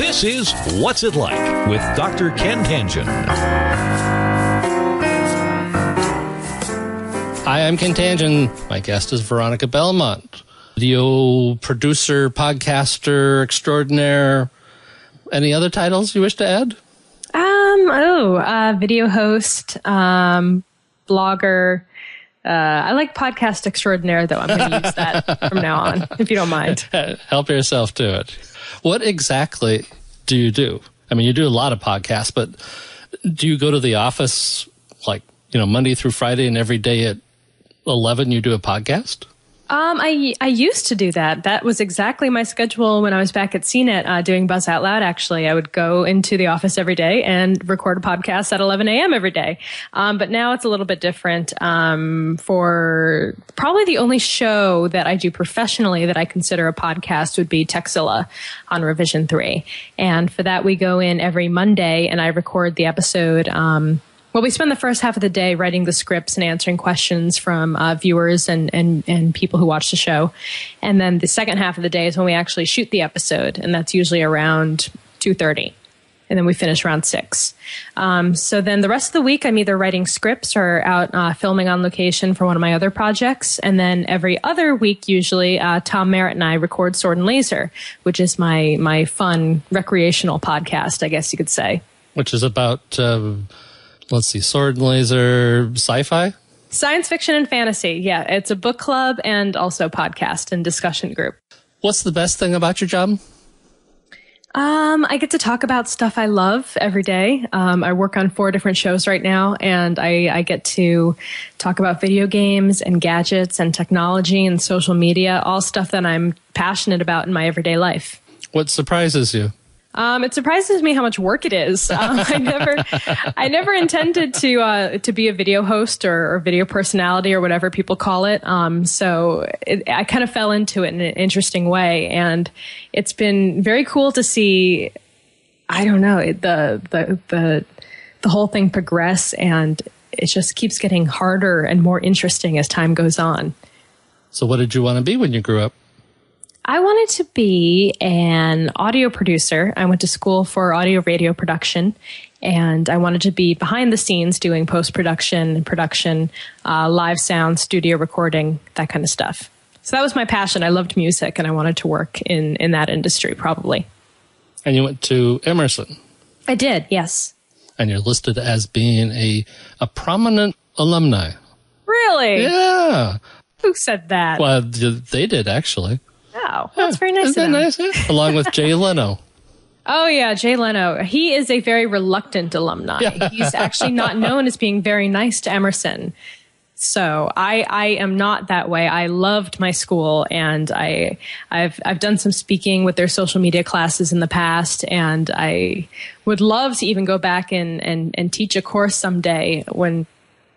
This is What's It Like with Dr. Ken Tangen. Hi, I'm Ken Tangen. My guest is Veronica Belmont, video producer, podcaster, extraordinaire. Any other titles you wish to add? Video host, blogger. I like podcast extraordinaire, though. I'm going to use that from now on, if you don't mind. Help yourself to it. What exactly do you do? I mean, you do a lot of podcasts, but do you go to the office like, Monday through Friday, and every day at 11 you do a podcast? I used to do that. That was exactly my schedule when I was back at CNET doing Buzz Out Loud, actually. I would go into the office every day and record a podcast at 11 a.m. every day. But now it's a little bit different. For probably the only show that I do professionally that I consider a podcast would be Tekzilla on Revision 3. And for that, we go in every Monday and I record the episode. Well, we spend the first half of the day writing the scripts and answering questions from viewers and people who watch the show. And then the second half of the day is when we actually shoot the episode. And that's usually around 2:30. And then we finish around 6. So then the rest of the week, I'm either writing scripts or out filming on location for one of my other projects. And then every other week, usually, Tom Merritt and I record Sword and Laser, which is my fun recreational podcast, I guess you could say. Which is about... let's see, sword and laser, sci-fi? Science fiction and fantasy. Yeah, it's a book club and also podcast and discussion group. What's the best thing about your job? I get to talk about stuff I love every day. I work on 4 different shows right now, and I get to talk about video games and gadgets and technology and social media, all stuff that I'm passionate about in my everyday life. What surprises you? It surprises me how much work it is. I never intended to be a video host or video personality or whatever people call it. I kind of fell into it in an interesting way, and it's been very cool to see. I don't know, the whole thing progress, and it just keeps getting harder and more interesting as time goes on. So, what did you want to be when you grew up? I wanted to be an audio producer. I went to school for audio radio production, and I wanted to be behind the scenes doing post-production and production, live sound, studio recording, that kind of stuff. So that was my passion. I loved music, and I wanted to work in that industry, probably. And you went to Emerson? I did, yes. And you're listed as being a prominent alumni. Really? Yeah. Who said that? Well, they did, actually. Oh, that's very nice of them. Isn't that nice? Along with Jay Leno. Oh, yeah, Jay Leno. He is a very reluctant alumni. Yeah. He's actually not known as being very nice to Emerson. So I am not that way. I loved my school, and I've done some speaking with their social media classes in the past, and I would love to even go back and teach a course someday when...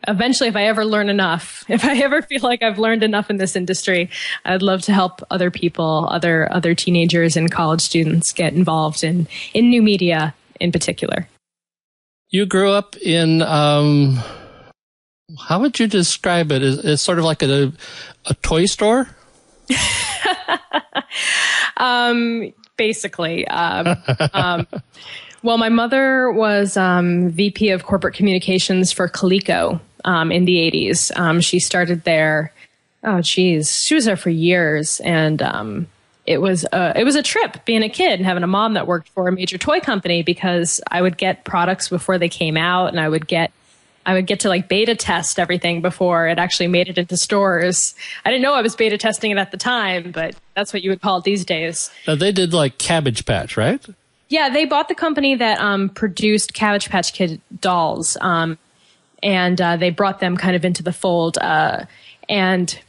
Eventually, if I ever learn enough, if I ever feel like I've learned enough in this industry, I'd love to help other people, other teenagers and college students get involved in new media in particular. You grew up in, how would you describe it? It's sort of like a toy store? Basically. Well, my mother was VP of Corporate Communications for Coleco in the 80s. She started there. Oh, geez. She was there for years. And it was a trip being a kid and having a mom that worked for a major toy company, because I would get products before they came out, and I would get to like beta test everything before it actually made it into stores. I didn't know I was beta testing it at the time, but that's what you would call it these days. Now, they did like Cabbage Patch, right? Yeah, they bought the company that produced Cabbage Patch Kid dolls, and they brought them kind of into the fold. And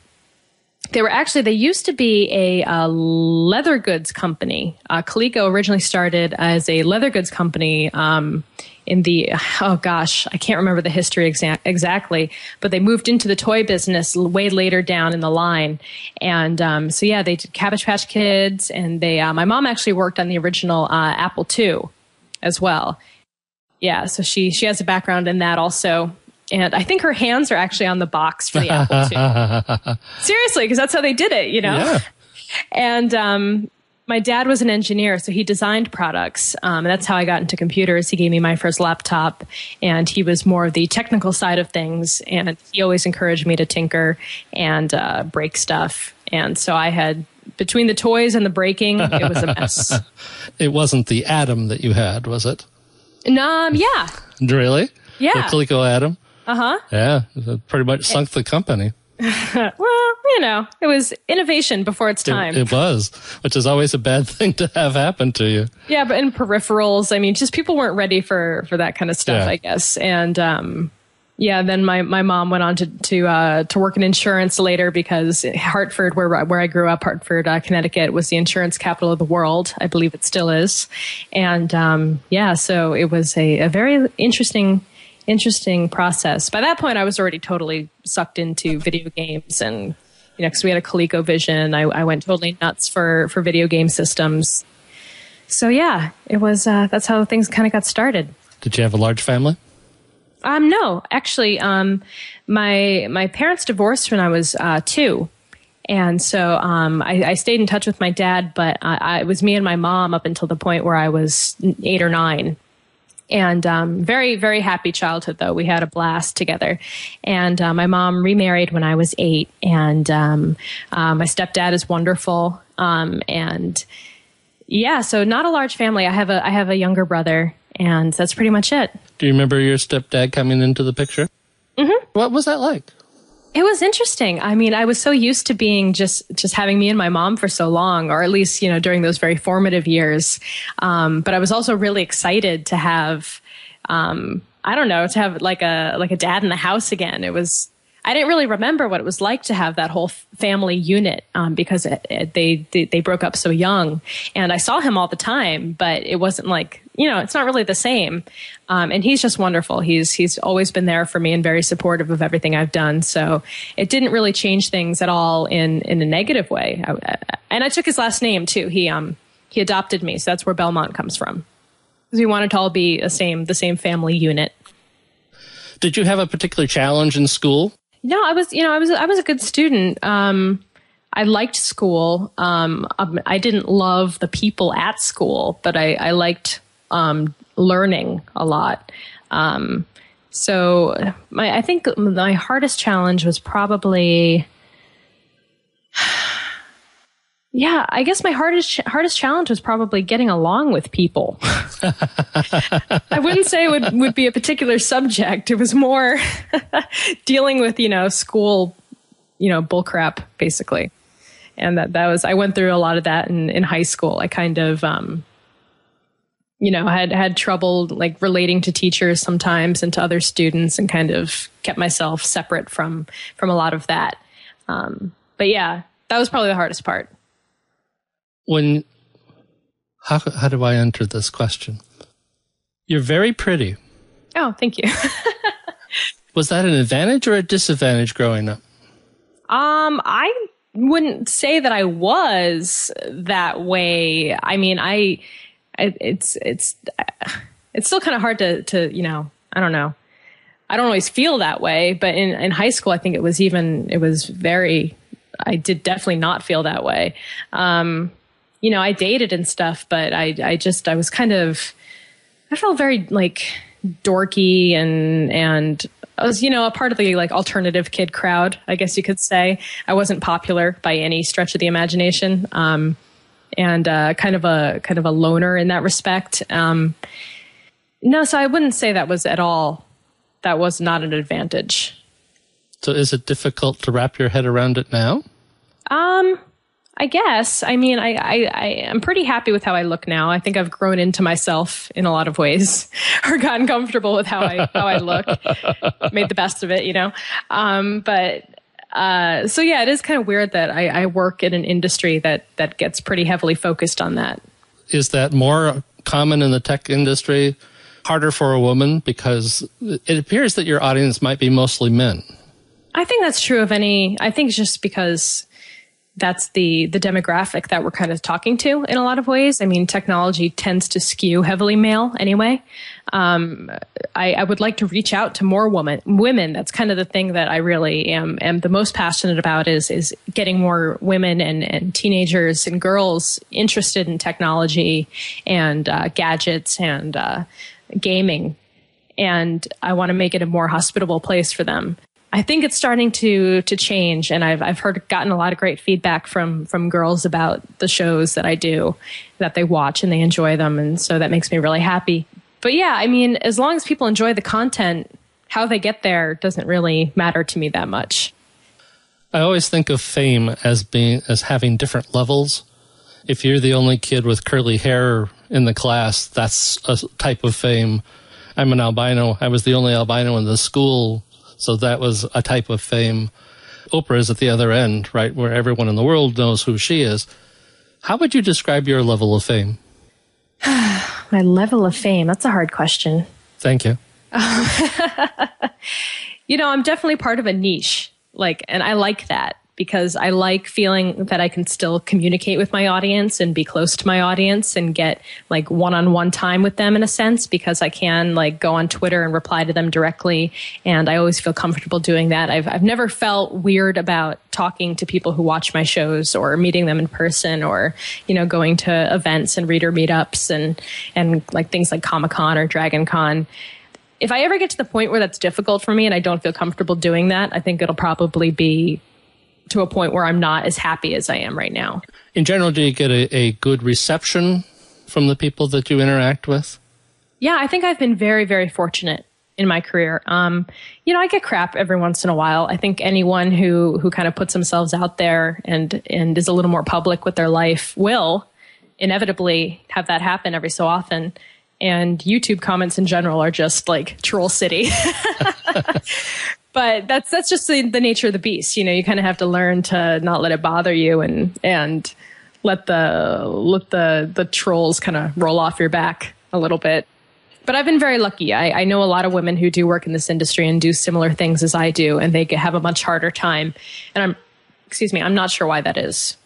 they used to be a leather goods company. Coleco originally started as a leather goods company in the, oh gosh, I can't remember the history exactly, but they moved into the toy business way later down in the line. And so yeah, they did Cabbage Patch Kids, and my mom actually worked on the original Apple II as well. Yeah, so she has a background in that also. And I think her hands are actually on the box for the Apple II. Seriously, because that's how they did it, you know? Yeah. And My dad was an engineer, so he designed products. And that's how I got into computers. He gave me my first laptop, and he was more of the technical side of things. And he always encouraged me to tinker and break stuff. And so I had, between the toys and the breaking, it was a mess. It wasn't the Atom that you had, was it? Yeah. Really? Yeah. The Coleco Atom? Uh-huh. Yeah, it pretty much sunk the company. Well, it was innovation before its time. It was, which is always a bad thing to have happen to you. Yeah, but in peripherals, I mean, just people weren't ready for that kind of stuff, I guess. And then my mom went on to work in insurance later, because Hartford, where I grew up, Hartford, Connecticut, was the insurance capital of the world. I believe it still is. And so it was a very interesting process. By that point, I was already totally sucked into video games, and because we had a ColecoVision, I went totally nuts for video game systems. So yeah, it was that's how things kind of got started. Did you have a large family? No, actually, my parents divorced when I was 2. And so I stayed in touch with my dad, but it was me and my mom up until the point where I was 8 or 9. And very, very happy childhood, though. We had a blast together. And my mom remarried when I was 8. And my stepdad is wonderful. And yeah, so not a large family. I have a younger brother, and that's pretty much it. Do you remember your stepdad coming into the picture? Mm-hmm. What was that like? It was interesting. I mean, I was so used to being just having me and my mom for so long, or at least, during those very formative years. But I was also really excited to have, to have like a dad in the house again. I didn't really remember what it was like to have that whole family unit, because they broke up so young, and I saw him all the time, but it wasn't like, it's not really the same. And he's just wonderful. He's always been there for me and very supportive of everything I've done. So it didn't really change things at all in a negative way. And I took his last name too. He adopted me. So that's where Belmont comes from. Because we wanted to all be the same family unit. Did you have a particular challenge in school? No, I was a good student. I liked school. I didn't love the people at school, but I liked learning a lot. So I think my hardest challenge was probably, I guess my hardest challenge was probably getting along with people. I wouldn't say it would be a particular subject. It was more dealing with, school, bullcrap, basically. And that was, I went through a lot of that in high school. I kind of, had trouble like relating to teachers sometimes and to other students, and kind of kept myself separate from a lot of that. But yeah, that was probably the hardest part. How do I enter this question? You're very pretty. Oh, thank you. Was that an advantage or a disadvantage growing up? I wouldn't say that I was that way. I mean, it's still kind of hard to, I don't know. I don't always feel that way, but in high school, I think I did definitely not feel that way. I dated and stuff, but I was I felt very like dorky and I was, a part of the like alternative kid crowd, I guess you could say. I wasn't popular by any stretch of the imagination. And kind of a loner in that respect. No, so I wouldn't say that was not an advantage. So is it difficult to wrap your head around it now? I guess. I mean, I am pretty happy with how I look now. I think I've grown into myself in a lot of ways, or gotten comfortable with how I look, made the best of it, So yeah, it is kind of weird that I work in an industry that gets pretty heavily focused on that. Is that more common in the tech industry? Harder for a woman? Because it appears that your audience might be mostly men. I think that's true of I think just because that's the demographic that we're kind of talking to in a lot of ways. I mean, technology tends to skew heavily male anyway. I would like to reach out to more women. That's kind of the thing that I really am the most passionate about is getting more women and teenagers and girls interested in technology and gadgets and gaming. And I want to make it a more hospitable place for them. I think it's starting to change, and I've gotten a lot of great feedback from girls about the shows that I do, that they watch and they enjoy them, and so that makes me really happy. But yeah, I mean, as long as people enjoy the content, how they get there doesn't really matter to me that much. I always think of fame as having different levels. If you're the only kid with curly hair in the class, that's a type of fame. I'm an albino. I was the only albino in the school. So that was a type of fame. Oprah is at the other end, right, where everyone in the world knows who she is. How would you describe your level of fame? My level of fame? That's a hard question. Thank you. I'm definitely part of a niche, and I like that because I like feeling that I can still communicate with my audience and be close to my audience and get one-on-one time with them in a sense, because I can go on Twitter and reply to them directly. And I always feel comfortable doing that. I've never felt weird about talking to people who watch my shows or meeting them in person or, going to events and reader meetups and things like Comic-Con or Dragon Con. If I ever get to the point where that's difficult for me and I don't feel comfortable doing that, I think it'll probably be to a point where I'm not as happy as I am right now. In general, do you get a good reception from the people that you interact with? Yeah, I think I've been very, very fortunate in my career. I get crap every once in a while. I think anyone who kind of puts themselves out there and is a little more public with their life will inevitably have that happen every so often. And YouTube comments in general are just troll city. But that's just the nature of the beast. You kind of have to learn to not let it bother you and let the trolls kind of roll off your back a little bit. But I've been very lucky. I know a lot of women who do work in this industry and do similar things as I do, and they have a much harder time. And I'm not sure why that is.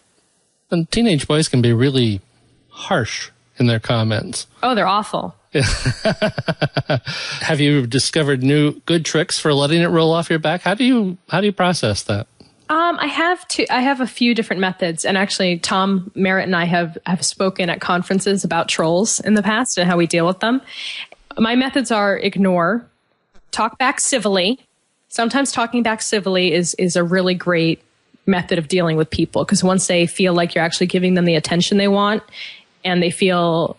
And teenage boys can be really harsh in their comments. Oh, they're awful. Have you discovered new good tricks for letting it roll off your back? How do you process that? I have a few different methods, and actually Tom Merritt and I have spoken at conferences about trolls in the past and how we deal with them. My methods are ignore, talk back civilly. Sometimes talking back civilly is a really great method of dealing with people, because once they feel like you're actually giving them the attention they want and they feel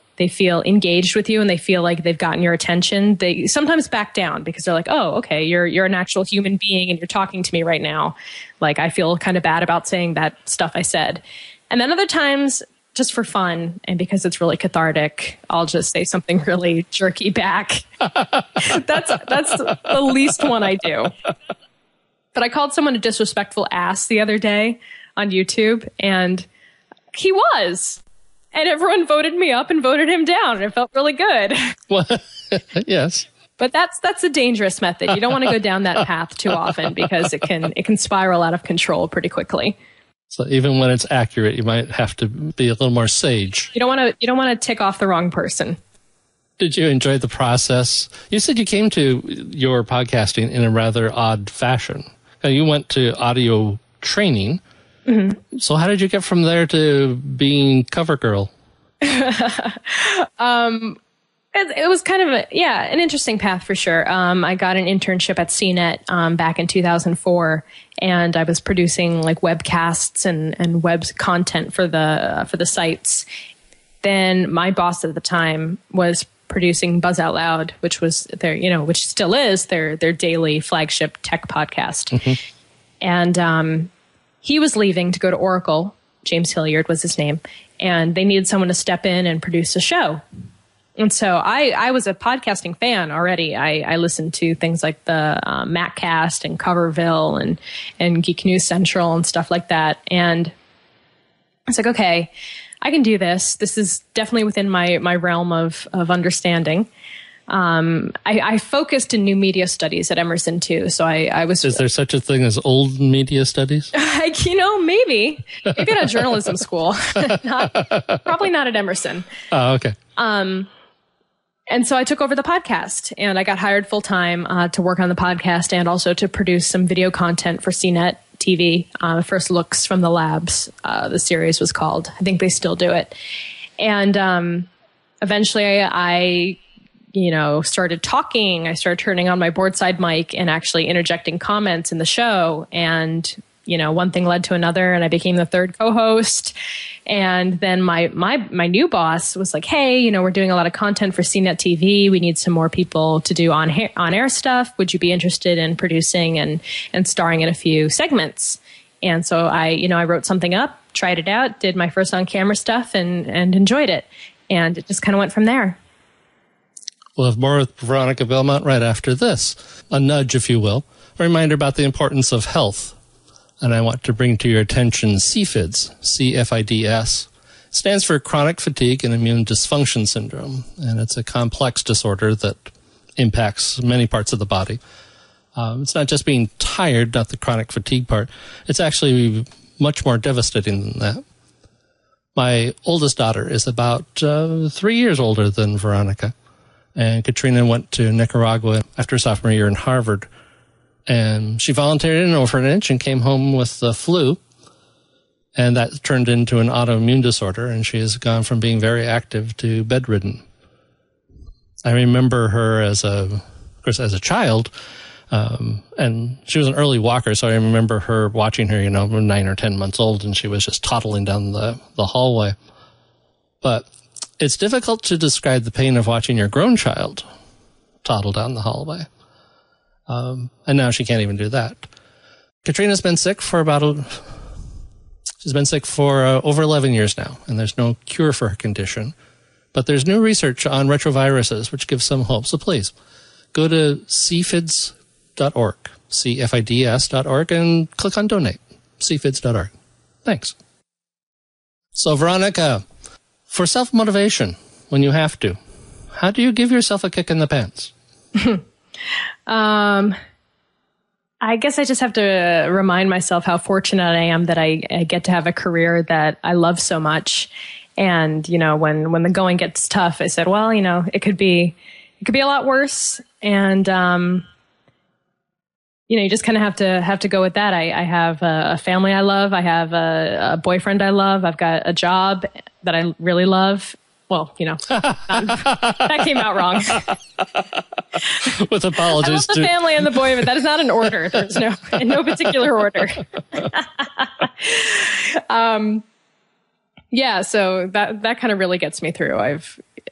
engaged with you and they feel like they've gotten your attention, they sometimes back down because they're like, oh, okay, you're an actual human being and you're talking to me right now. I feel kind of bad about saying that stuff I said. And then other times, just for fun and because it's really cathartic, I'll just say something really jerky back. That's the least one I do. But I called someone a disrespectful ass the other day on YouTube, and he was. And everyone voted me up and voted him down, and it felt really good. Well, yes. But that's a dangerous method. You don't want to go down that path too often because it can spiral out of control pretty quickly. So even when it's accurate, you might have to be a little more sage. You don't want to tick off the wrong person. Did you enjoy the process? You said you came to your podcasting in a rather odd fashion. You went to audio training. Mm-hmm. So how did you get from there to being cover girl? It was kind of an interesting path for sure. I got an internship at CNET back in 2004, and I was producing webcasts and web content for the sites. Then my boss at the time was producing Buzz Out Loud, which was which still is their daily flagship tech podcast. Mm-hmm. And he was leaving to go to Oracle. James Hilliard was his name. And they needed someone to step in and produce a show. And so I was a podcasting fan already. I listened to things like the Maccast and Coverville and Geek News Central and stuff like that. And I was like, okay, I can do this. This is definitely within my realm of understanding. I focused in new media studies at Emerson too. So I was. Is there such a thing as old media studies? Maybe at a journalism school, probably not at Emerson. Oh, okay. And so I took over the podcast, and I got hired full time to work on the podcast and also to produce some video content for CNET TV. First Looks from the Labs, the series was called. I think they still do it. And eventually I started talking. I started turning on my board side mic and actually interjecting comments in the show. And, one thing led to another, and I became the third co-host. And then my new boss was like, hey, we're doing a lot of content for CNET TV. We need some more people to do on-air stuff. Would you be interested in producing and starring in a few segments? And so I wrote something up, tried it out, did my first on-camera stuff and enjoyed it. And it just kind of went from there. We'll have more with Veronica Belmont right after this. A nudge, if you will. A reminder about the importance of health. And I want to bring to your attention CFIDS, C-F-I-D-S. It stands for Chronic Fatigue and Immune Dysfunction Syndrome. And it's a complex disorder that impacts many parts of the body. It's not just being tired, not the chronic fatigue part. It's actually much more devastating than that. My oldest daughter is about 3 years older than Veronica. And Katrina went to Nicaragua after sophomore year in Harvard. And she volunteered in an orphanage and came home with the flu. And that turned into an autoimmune disorder. And she has gone from being very active to bedridden. I remember her as a child. And she was an early walker. So I remember her watching her, 9 or 10 months old. And she was just toddling down the hallway. But it's difficult to describe the pain of watching your grown child toddle down the hallway. And now she can't even do that. Katrina's been sick for over 11 years now, and there's no cure for her condition. But there's new research on retroviruses, which gives some hope. So please, go to cfids.org, CFIDS.org, and click on donate, cfids.org. Thanks. So Veronica, for self-motivation, when you have to, how do you give yourself a kick in the pants? I guess I just have to remind myself how fortunate I am that I get to have a career that I love so much. And, when the going gets tough, I said, well, it could be a lot worse. And, you just kind of have to go with that. I have a family I love. I have a boyfriend I love. I've got a job that I really love. Well, that came out wrong. With apologies. I love the family and the boyfriend. That is not an order. There's in no particular order. Yeah, so that kind of really gets me through.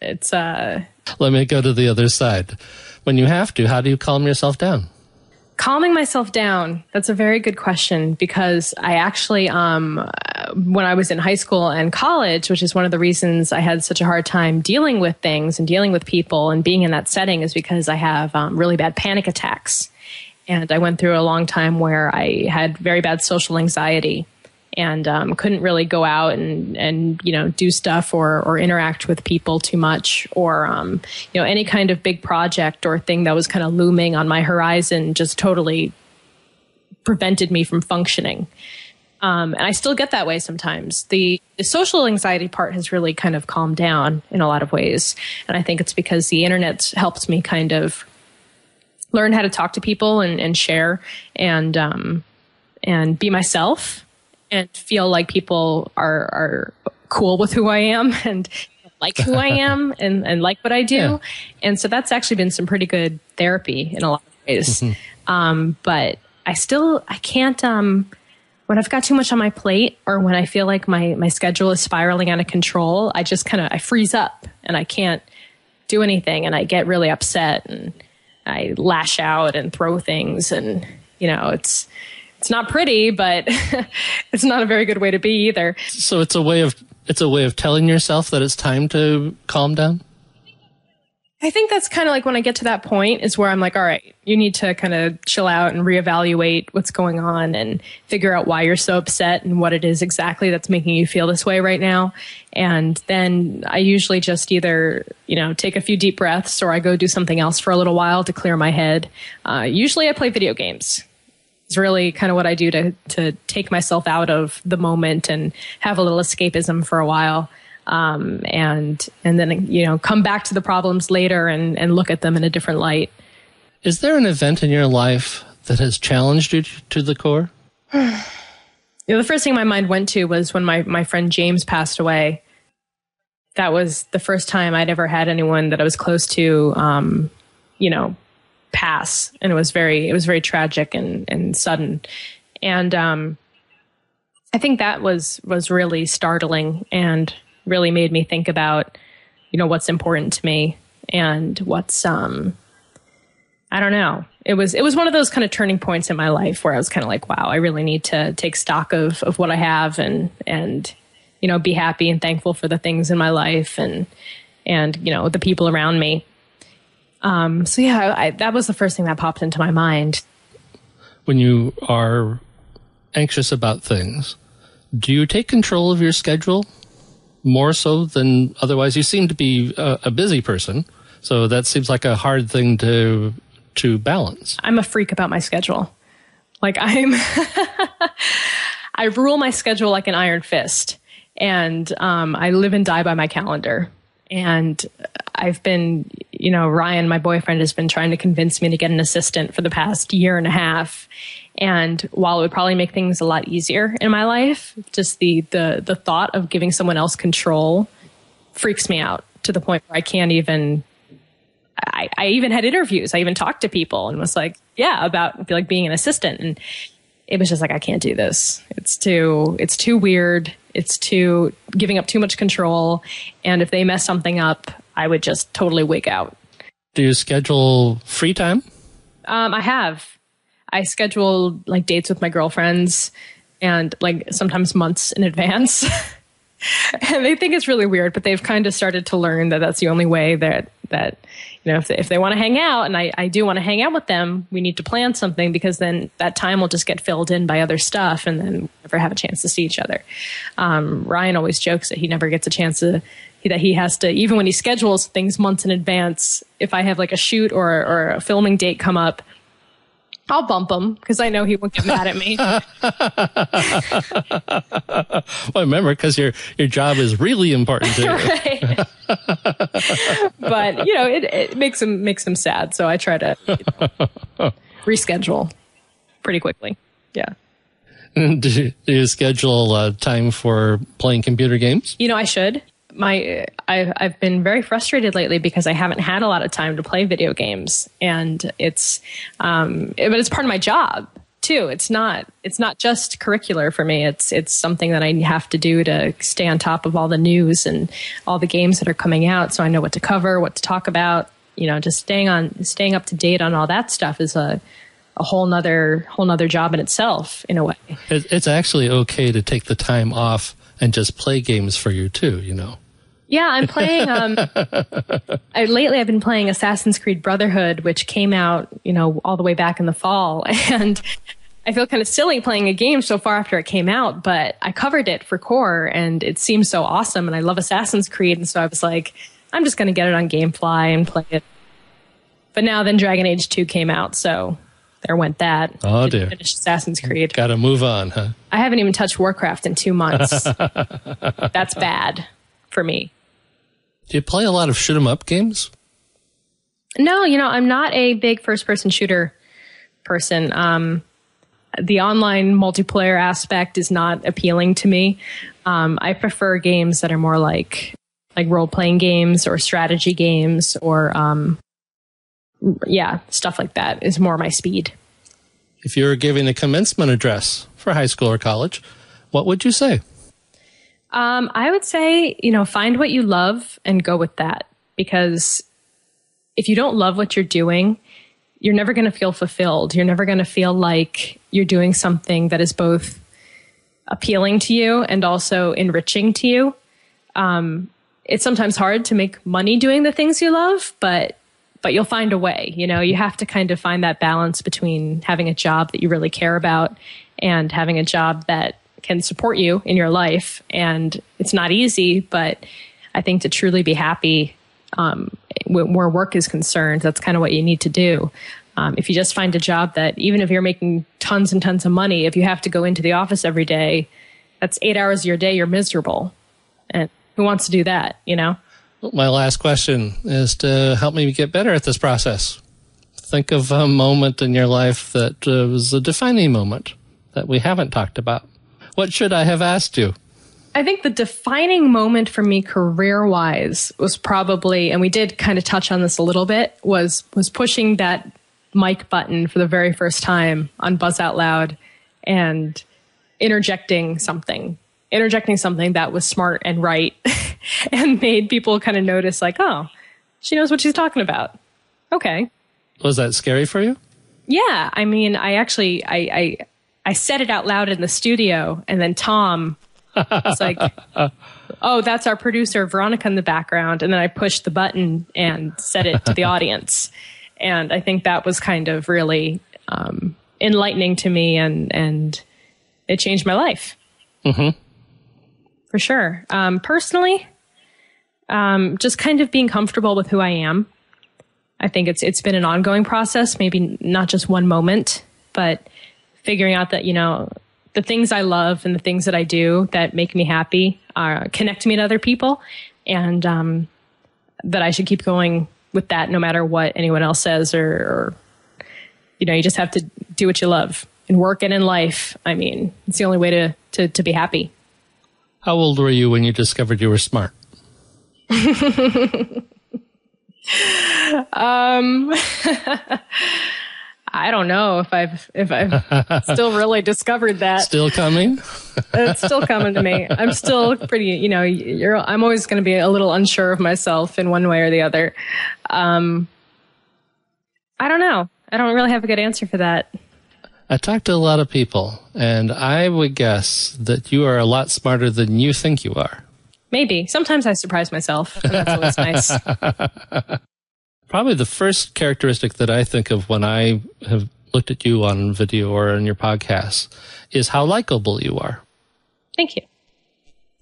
Let me go to the other side. When you have to, how do you calm yourself down? Calming myself down, that's a very good question, because I actually, when I was in high school and college, which is one of the reasons I had such a hard time dealing with things and dealing with people and being in that setting, is because I have really bad panic attacks. And I went through a long time where I had very bad social anxiety and couldn't really go out and do stuff or interact with people too much, or any kind of big project or thing that was kind of looming on my horizon just totally prevented me from functioning. And I still get that way sometimes. The social anxiety part has really kind of calmed down in a lot of ways, and I think it's because the internet helps me kind of learn how to talk to people and share and be myself. And feel like people are cool with who I am and like who I am and like what I do. Yeah. And so that's actually been some pretty good therapy in a lot of ways. Mm-hmm. But I can't, when I've got too much on my plate, or when I feel like my schedule is spiraling out of control, I just I freeze up and I can't do anything, and I get really upset and I lash out and throw things, and it's not pretty, but it's not a very good way to be either. So it's a way of telling yourself that it's time to calm down? I think that's kind of like when I get to that point is where I'm like, all right, you need to kind of chill out and reevaluate what's going on and figure out why you're so upset and what it is exactly that's making you feel this way right now. And then I usually just either, take a few deep breaths or I go do something else for a little while to clear my head. Usually I play video games. It's really kind of what I do to take myself out of the moment and have a little escapism for a while. And then, come back to the problems later and look at them in a different light. Is there an event in your life that has challenged you to the core? The first thing my mind went to was when my friend James passed away. That was the first time I'd ever had anyone that I was close to, pass. And it was very tragic and sudden. And, I think that was really startling and really made me think about, what's important to me and what's, I don't know. It was one of those kind of turning points in my life where I was kind of like, wow, I really need to take stock of what I have and, be happy and thankful for the things in my life and, the people around me. So yeah, that was the first thing that popped into my mind. When you are anxious about things, do you take control of your schedule more so than otherwise? You seem to be a busy person, so that seems like a hard thing to balance. I'm a freak about my schedule. Like I rule my schedule like an iron fist, and I live and die by my calendar. And I've been, Ryan, my boyfriend, has been trying to convince me to get an assistant for the past year and a half. And while it would probably make things a lot easier in my life, just the thought of giving someone else control freaks me out to the point where I can't even, I even had interviews. I even talked to people and was like, about being an assistant. And it was just like, I can't do this. It's too weird. It's giving up too much control. And if they mess something up, I would just totally wig out. Do you schedule free time? I schedule like dates with my girlfriends and like sometimes months in advance. And they think it's really weird, but they've kind of started to learn that that's the only way that if they want to hang out, and I do want to hang out with them, we need to plan something, because then that time will just get filled in by other stuff and then we'll never have a chance to see each other. Ryan always jokes that he never gets a chance that he has to, even when he schedules things months in advance, if I have like a shoot or a filming date come up, I'll bump him because I know he won't get mad at me. Well, remember, because your job is really important to you. Right. But it makes him sad, so I try to reschedule pretty quickly. Yeah. Do you schedule time for playing computer games? I should. I've been very frustrated lately because I haven't had a lot of time to play video games, and but it's part of my job too. It's not just curricular for me. It's something that I have to do to stay on top of all the news and all the games that are coming out, so I know what to cover, what to talk about. Just staying up to date on all that stuff is a whole nother job in itself, in a way. It's actually okay to take the time off and just play games for you too, Yeah, I'm playing, lately I've been playing Assassin's Creed Brotherhood, which came out, all the way back in the fall. And I feel kind of silly playing a game so far after it came out, but I covered it for Qore and it seems so awesome. And I love Assassin's Creed. And so I was like, I'm just going to get it on GameFly and play it. But now then Dragon Age 2 came out, so there went that. Oh, dear. Finish Assassin's Creed. Got to move on, huh? I haven't even touched Warcraft in 2 months. That's bad for me. Do you play a lot of shoot 'em up games? No, I'm not a big first-person shooter person. The online multiplayer aspect is not appealing to me. I prefer games that are more like role-playing games or strategy games or stuff like that is more my speed. If you were giving a commencement address for high school or college, what would you say? I would say, find what you love and go with that. Because if you don't love what you're doing, you're never going to feel fulfilled. You're never going to feel like you're doing something that is both appealing to you and also enriching to you. it's sometimes hard to make money doing the things you love, but you'll find a way. You have to kind of find that balance between having a job that you really care about and having a job that can support you in your life. And it's not easy, but I think to truly be happy, where work is concerned, that's kind of what you need to do. If you just find a job that, even if you're making tons and tons of money, if you have to go into the office every day, that's 8 hours of your day, you're miserable. And who wants to do that, My last question is to help me get better at this process. Think of a moment in your life that was a defining moment that we haven't talked about. What should I have asked you? I think the defining moment for me career-wise was probably, and we did kind of touch on this a little bit, was pushing that mic button for the very first time on Buzz Out Loud and interjecting something that was smart and right and made people kind of notice, like, oh, she knows what she's talking about. Okay. Was that scary for you? Yeah. I mean, I said it out loud in the studio, and then Tom was like, oh, that's our producer, Veronica, in the background. And then I pushed the button and said it to the audience. And I think that was kind of really enlightening to me, and it changed my life. Mm-hmm. For sure. Personally, just kind of being comfortable with who I am. I think it's been an ongoing process, maybe not just one moment, but figuring out that, the things I love and the things that I do that make me happy connect me to other people, and that I should keep going with that no matter what anyone else says, or you just have to do what you love in work and in life. I mean, it's the only way to be happy. How old were you when you discovered you were smart? I don't know if I've still really discovered that. Still coming? It's still coming to me. I'm still pretty, I'm always going to be a little unsure of myself in one way or the other. I don't know. I don't really have a good answer for that. I talked to a lot of people, and I would guess that you are a lot smarter than you think you are. Maybe. Sometimes I surprise myself, and that's always nice. Probably the first characteristic that I think of when I have looked at you on video or on your podcast is how likable you are. Thank you.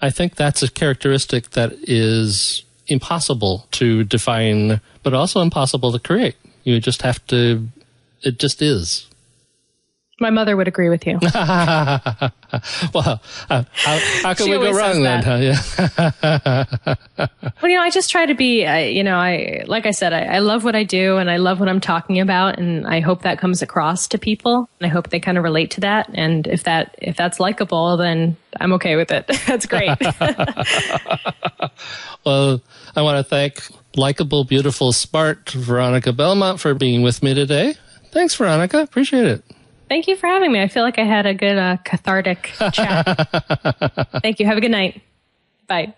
I think that's a characteristic that is impossible to define, but also impossible to create. You just have to, it just is. My mother would agree with you. Well, how can we go wrong then? Yeah. Well, I just try to be, like I said, I love what I do, and I love what I'm talking about, and I hope that comes across to people, and I hope they kind of relate to that. And if that's likable, then I'm okay with it. That's great. Well, I want to thank likable, beautiful, smart Veronica Belmont for being with me today. Thanks, Veronica. Appreciate it. Thank you for having me. I feel like I had a good cathartic chat. Thank you. Have a good night. Bye.